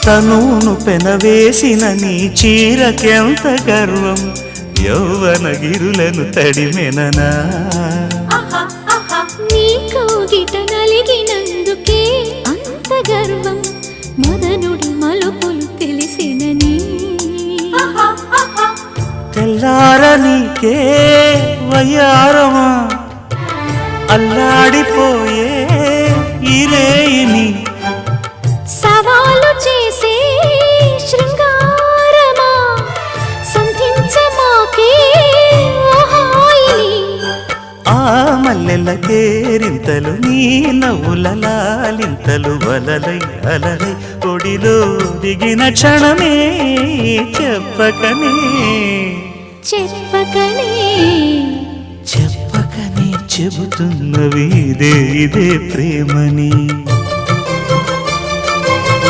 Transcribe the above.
తనును పెనవేసిన నీ చీరకెంత గర్వం, యౌవన గిరులను తడిమెననా. నీ కౌగిట నలిగినందుకే అంత గర్వం, మదనుడి మలుపులు తెలిసినని. తెల్లార నీకే వయ్యారమా, అల్లాడిపోయే ఇరేయిని. సవాలు చేసే శృంగారమా, సంధించమాకే హాయిని. ఆ మల్లెల కేరింతలు నీ నవ్వుల లాలింతలు, వలలై అలలై ఒడిలో దిగిన క్షణమే చెప్పకనే చెప్పకనే చెప్పకనే చెబుతున్నవి ఇదే ఇదే ప్రేమని.